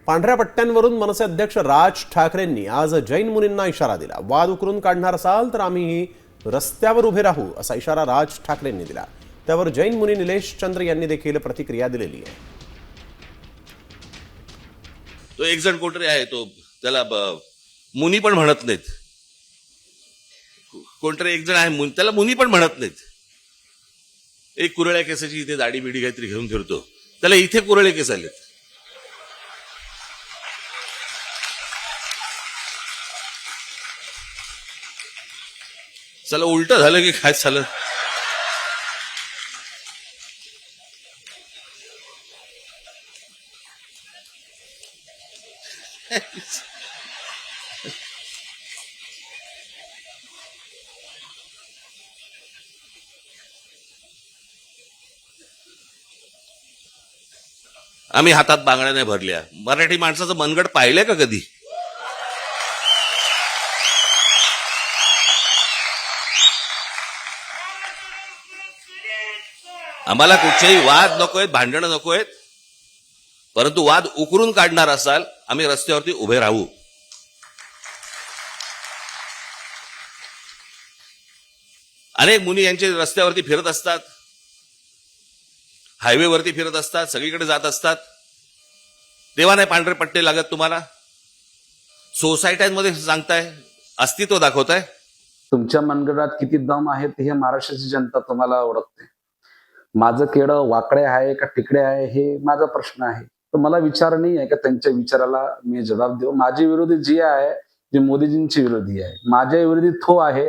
पांढऱ्या पट्ट्यांवरून मनसे अध्यक्ष राज ठाकरेंनी आज जैन मुनींना इशारा दिला. वाद उकरून काढणार असाल तर आम्ही रस्त्यावर उभे राहू असा इशारा राज ठाकरेंनी दिला. त्यावर जैन मुनी निलेश चंद्र यांनी देखील प्रतिक्रिया दिलेली आहे. तो एक जण कोणतरी आहे, तो त्याला मुनी पण म्हणत नाहीत. कोणतरी एक जण आहे, त्याला मुनी पण म्हणत नाहीत. एक कुरळ्या केसाची इथे दाढी बिडी काहीतरी घेऊन फिरतो, त्याला इथे कुरळे केस आलेत. चला उलट झालं की काय झालं. आम्ही हातात बांगड्याने भरल्या. मराठी माणसाचं मनगट पाहिलंय का कधी? आम्हाला कुठचेही वाद नकोयत, भांडणं नकोयत, परंतु वाद उकरून काढणार असाल आम्ही रस्त्यावरती उभे राहू. अनेक मुनी यांचे रस्त्यावरती फिरत असतात, हायवेवरती फिरत असतात, सगळीकडे जात असतात. तेव्हा नाही पांढरे पट्टे लागत तुम्हाला. सोसायट्यांमध्ये सांगताय, अस्तित्व दाखवताय. तुमच्या मनगटात किती दम आहे हे महाराष्ट्राची जनता तुम्हाला ओळखते. माझं केडं वाकडे आहे का तिकडे आहे हे माझा प्रश्न आहे. तर मला विचार नाही आहे का त्यांच्या विचाराला मी जबाब देऊ. माझी विरोधी जी आहे, जी मोदीजींची विरोधी आहे, माझ्या विरोधी तो आहे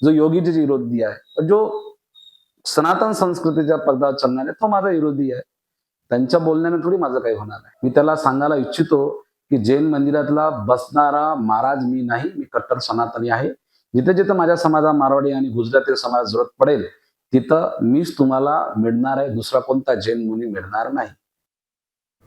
जो योगीजीची विरोधी आहे, जो सनातन संस्कृतीच्या पगडावर चालणारे तो माझा विरोधी आहे. त्यांच्या बोलण्याने थोडी माझं काही होणार आहे. मी त्याला सांगायला इच्छितो की जैन मंदिरातला बसणारा महाराज मी नाही, मी कट्टर सनातनी आहे. जिथे जिथे माझ्या समाजा मारवाडी आणि गुजराती समाज जरूरत पडेल तिथं मीच तुम्हाला मिळणार आहे. दुसरा कोणता जैन मुनी मिळणार नाही.